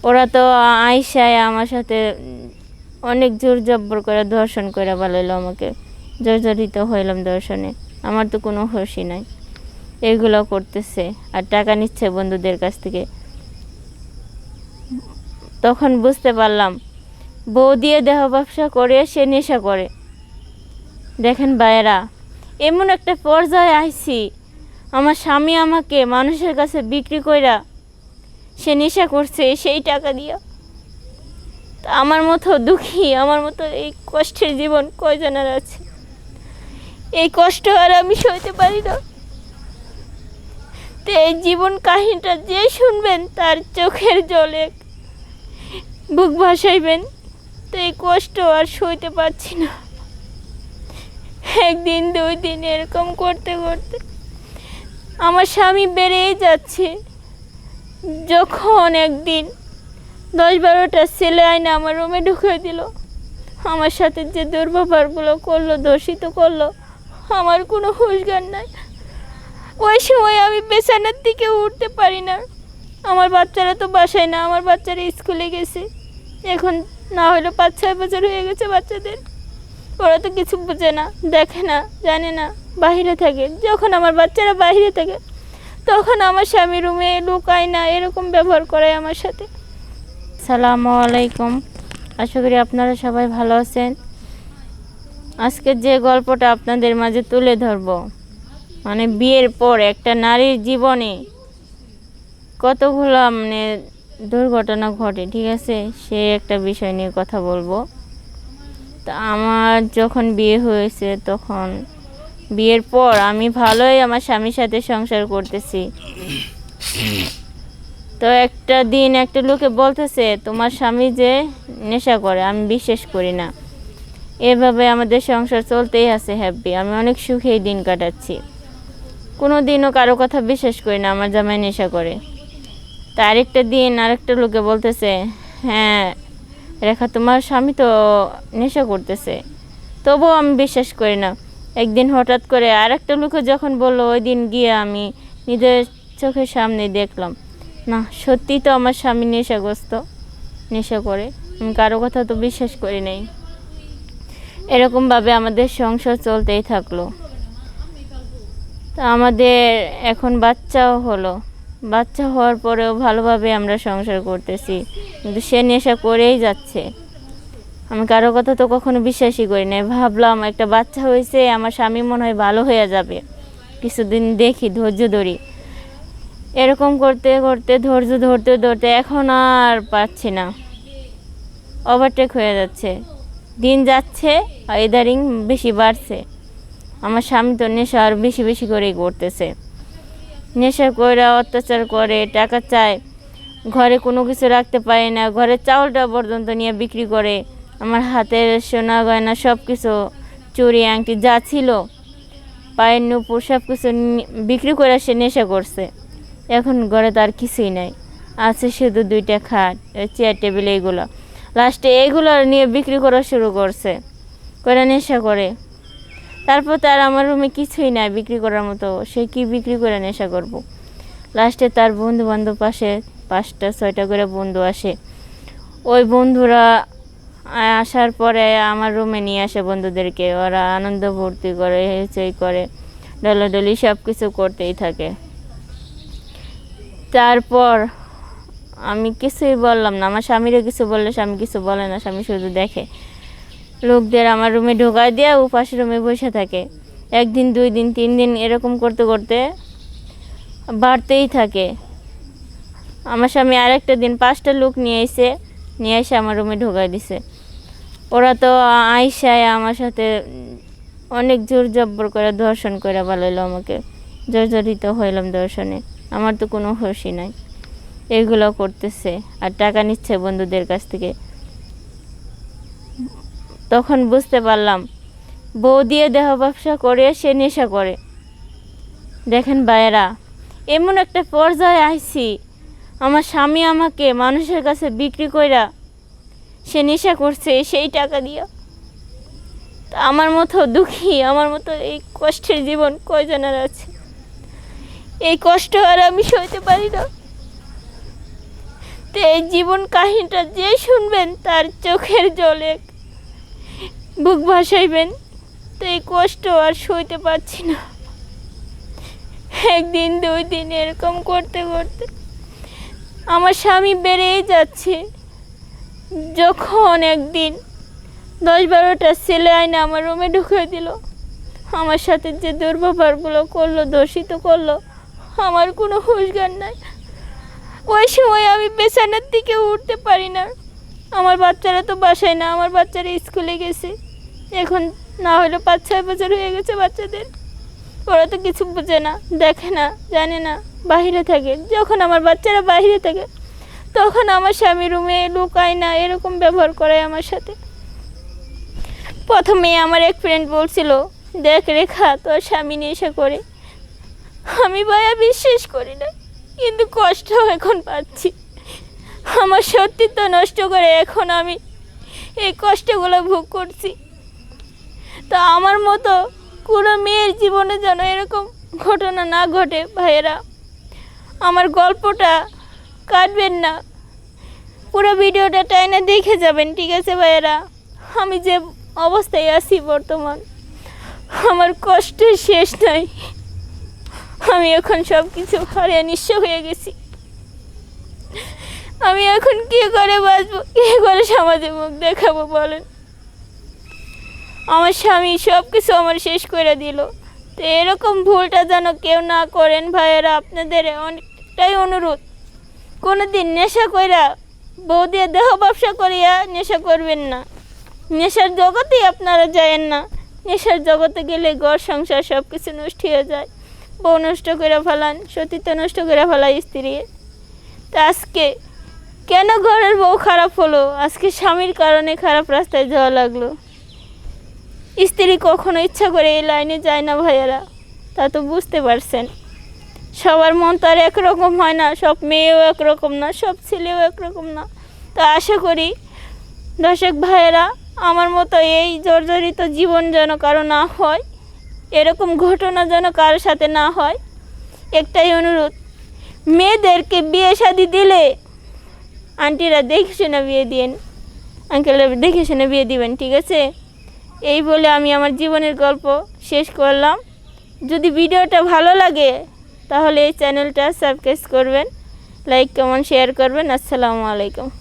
ওরা তো আইসায় আমার সাথে অনেক জোর জব্বর করে ধর্ষণ করে বলাইলো, আমাকে জর্জরিত হইলাম ধর্ষণে। আমার তো কোনো হুঁশই নাই। এইগুলো করতেছে আর টাকা নিচ্ছে বন্ধুদের কাছ থেকে। তখন বুঝতে পারলাম বউ দিয়ে দেহ ব্যবসা করে সে নেশা করে। দেখেন ভাইয়েরা, এমন একটা পর্যায়ে আইছি, আমার স্বামী আমাকে মানুষের কাছে বিক্রি কইরা সে নেশা করছে সেই টাকা দিয়া। আমার মতো দুঃখী, আমার মতো এই কষ্টের জীবন কয়জনের আছে? এই কষ্ট আর আমি সইতে পারি না। তো এই জীবন কাহিনীটা যে শুনবেন তার চোখের জলে বুক ভাসাইবেন। তো এই কষ্ট আর সইতে পারছি না। একদিন 2 দিন এরকম করতে করতে আমার স্বামী বেড়েই যাচ্ছে। যখন একদিন 10-12টা ছেলে আইনা আমার রুমে ঢুকিয়ে দিল, আমার সাথে যে দুর্ব্যবহারগুলো করলো, দর্শিত করলো, আমার কোনো হুঁশ জ্ঞান নাই। ওই সময় আমি বিছানার দিকে উঠতে পারি না। আমার বাচ্চারা তো বাসায় না, আমার বাচ্চারা স্কুলে গেছে। এখন না হলে 5-6 বছর হয়ে গেছে বাচ্চাদের। ওরা তো কিছু বোঝে না, দেখে না, জানে না, বাইরে থাকে। যখন আমার বাচ্চারা বাইরে থাকে তখন আমার স্বামী রুমে লুকায় না, এরকম ব্যবহার করে আমার সাথে। আসসালামু আলাইকুম, আশা করি আপনারা সবাই ভালো আছেন। আজকে যে গল্পটা আপনাদের মাঝে তুলে ধরব, মানে বিয়ের পর একটা নারীর জীবনে কতগুলো দুর্ঘটনা ঘটে, ঠিক আছে, সে একটা বিষয় নিয়ে কথা বলবো। তা আমার যখন বিয়ে হয়েছে, তখন বিয়ের পর আমি ভালোই আমার স্বামীর সাথে সংসার করতেছি। তো একটা দিন একটা লোকে বলতেছে তোমার স্বামী যে নেশা করে। আমি বিশ্বাস করি না। এভাবে আমাদের সংসার চলতেই আছে হ্যাপি। আমি অনেক সুখেই দিন কাটাচ্ছি। কোনো দিনও কারো কথা বিশ্বাস করি না আমার জামাই নেশা করে। তা আরেকটা দিন আরেকটা লোকে বলতেছে হ্যাঁ রেখা তোমার স্বামী তো নেশা করতেছে, তবুও আমি বিশ্বাস করি না। একদিন হঠাৎ করে আরেকটা লোকে যখন বললো, ওই দিন গিয়ে আমি নিজের চোখের সামনে দেখলাম না, সত্যি তো আমার স্বামী নেশাগ্রস্ত, নেশা করে। আমি কারো কথা তো বিশ্বাস করি নাই। এরকমভাবে আমাদের সংসার চলতেই থাকলো। তা আমাদের এখন বাচ্চাও হলো। বাচ্চা হওয়ার পরেও ভালোভাবে আমরা সংসার করতেছি, কিন্তু সে নেশা করেই যাচ্ছে। আমি কারো কথা তো কখনো বিশ্বাসই করি না। ভাবলাম একটা বাচ্চা হয়েছে, আমার স্বামী মনে হয় ভালো হয়ে যাবে, কিছুদিন দেখি, ধৈর্য ধরি। এরকম করতে করতে ধৈর্য ধরতে ধরতে এখন আর পারছি না, ওভারটেক হয়ে যাচ্ছে। দিন যাচ্ছে আর ইদারিং বেশি বাড়ছে। আমার স্বামী তো নেশা আর বেশি বেশি করেই করতেছে। নেশা করে অত্যাচার করে, টাকা চায়, ঘরে কোনো কিছু রাখতে পারে না, ঘরের চাউলটা পর্যন্ত নিয়ে বিক্রি করে। আমার হাতের সোনা গয়না সব কিছু, চুড়ি আংটি যা ছিল, পায়ের নুপুর সব কিছু বিক্রি করে সে নেশা করছে। এখন ঘরে তার কিছুই নাই, আছে শুধু 2টা খাট, চেয়ার টেবিল, এইগুলো। লাস্টে এইগুলো নিয়ে বিক্রি করা শুরু করছে, করে নেশা করে। তারপর তার আমার রুমে কিছুই নাই বিক্রি করার মতো, সে কি বিক্রি করে নেশা করব। লাস্টে তার বন্ধু বান্ধব পাশে 5টা-6টা করে বন্ধু আসে। ওই বন্ধুরা আসার পরে আমার রুমে নিয়ে আসে বন্ধুদেরকে। ওরা আনন্দ ভর্তি করে, হেঁচই করে, ডলাডলি সব কিছু করতেই থাকে। তারপর আমি কিছুই বললাম না। আমার স্বামীরও কিছু বললে স্বামী কিছু বলে না, স্বামী শুধু দেখে। লোকদের আমার রুমে ঢোকায় দিয়ে ও পাশের রুমে বসে থাকে। 1 দিন 2 দিন 3 দিন এরকম করতে করতে বাড়তেই থাকে। আমার স্বামী আরেকটা দিন 5টা লোক নিয়ে এসে আমার রুমে ঢোকায় দিছে। ওরা তো আইসায় আমার সাথে অনেক জোর জব্বর করে ধর্ষণ করে বলাইলো, আমাকে জর্জরিত হইলাম ধর্ষণে। আমার তো কোনো হুঁশই নাই। এগুলো করতেছে আর টাকা নিচ্ছে বন্ধুদের কাছ থেকে। তখন বুঝতে পারলাম বউ দিয়ে দেহ ব্যবসা করে সে নেশা করে। দেখেন ভাইয়েরা, এমন একটা পর্যায়ে আইছি, আমার স্বামী আমাকে মানুষের কাছে বিক্রি কইরা সে নেশা করছে সেই টাকা দিয়া। আমার মতো দুঃখী, আমার মতো এই কষ্টের জীবন কয়জনের আছে? এই কষ্ট আর আমি সইতে পারি না। তো তো এই জীবন কাহিনীটা যে শুনবেন তার চোখের জলে বুক ভাসাইবেন। তো এই কষ্ট আর সইতে পারছি না। একদিন 2 দিন এরকম করতে করতে আমার স্বামী বেড়েই যাচ্ছে। যখন একদিন 10-12টা ছেলে আইনে আমার রুমে ঢুকিয়ে দিল, আমার সাথে যে দুর্ব্যবহারগুলো করলো, দর্শিত করলো, আমার কোনো হুঁশজ্ঞান নাই। ওই সময় আমি বিছানার থেকে উঠতে পারি না। আমার বাচ্চারা তো বাসায় না, আমার বাচ্চারা স্কুলে গেছে। এখন না হলে 5-6 বছর হয়ে গেছে বাচ্চাদের। ওরা তো কিছু বোঝে না, দেখে না, জানে না, বাইরে থাকে। যখন আমার বাচ্চারা বাইরে থাকে তখন আমার স্বামী রুমে লুকায় না, এরকম ব্যবহার করে আমার সাথে। প্রথমে আমার এক ফ্রেন্ড বলছিল, দেখ রেখা, তোর স্বামী নেশা করে। আমি ভাইয়া বিশ্বাস করি না, কিন্তু কষ্ট এখন পাচ্ছি। আমার সত্যিত্ব নষ্ট করে এখন আমি এই কষ্টগুলো ভোগ করছি। তা আমার মতো কোনো মেয়ের জীবনে যেন এরকম ঘটনা না ঘটে। ভাইয়েরা, আমার গল্পটা কাটবেন না, পুরো ভিডিওটা টাইনে দেখে যাবেন, ঠিক আছে ভাইয়েরা? আমি যে অবস্থায় আছি বর্তমান, আমার কষ্টের শেষ নাই। আমি এখন সব কিছু হারিয়ে নিঃস্ব হয়ে গেছি। আমি এখন কী করে বাঁচবো, কী করে সমাজে মুখ দেখাবো বলেন? আমার স্বামী সব কিছু আমার শেষ করে দিল। তো এরকম ভুলটা যেন কেউ না করেন ভাইয়েরা। আপনাদের অনেকটাই অনুরোধ, কোনো দিন নেশা কইরা বউ দিয়ে দেহ ব্যবসা করিয়া নেশা করবেন না। নেশার জগতেই আপনারা যায়েন না। নেশার জগতে গেলে ঘর সংসার সব কিছু নষ্ট হয়ে যায়। বউ নষ্ট করে ফেলান, সতীত্ব নষ্ট করে ফেলায় স্ত্রী। তা আজকে কেন ঘরের বউ খারাপ হলো? আজকে স্বামীর কারণে খারাপ রাস্তায় যাওয়া লাগলো। স্ত্রী কখনো ইচ্ছা করে এই লাইনে যায় না ভাইয়েরা, তা তো বুঝতে পারছেন। সবার মন তো আর একরকম হয় না, সব মেয়েও একরকম না, সব ছেলেও একরকম না। তা আশা করি দর্শক ভাইয়েরা, আমার মতো এই জর্জরিত জীবন যেন কারো না হয়, এরকম ঘটনা যেন কারোর সাথে না হয়। একটাই অনুরোধ, মেয়েদেরকে বিয়ে শাদি দিলে আন্টিরা দেখে শুনে বিয়ে দিন, আঙ্কেলরা দেখে শুনে বিয়ে দিবেন, ঠিক আছে? এই বলে আমি আমার জীবনের গল্প শেষ করলাম। যদি ভিডিওটা ভালো লাগে তাহলে এই চ্যানেলটা সাবস্ক্রাইব করবেন, লাইক কমেন্ট শেয়ার করবেন। আসসালামু আলাইকুম।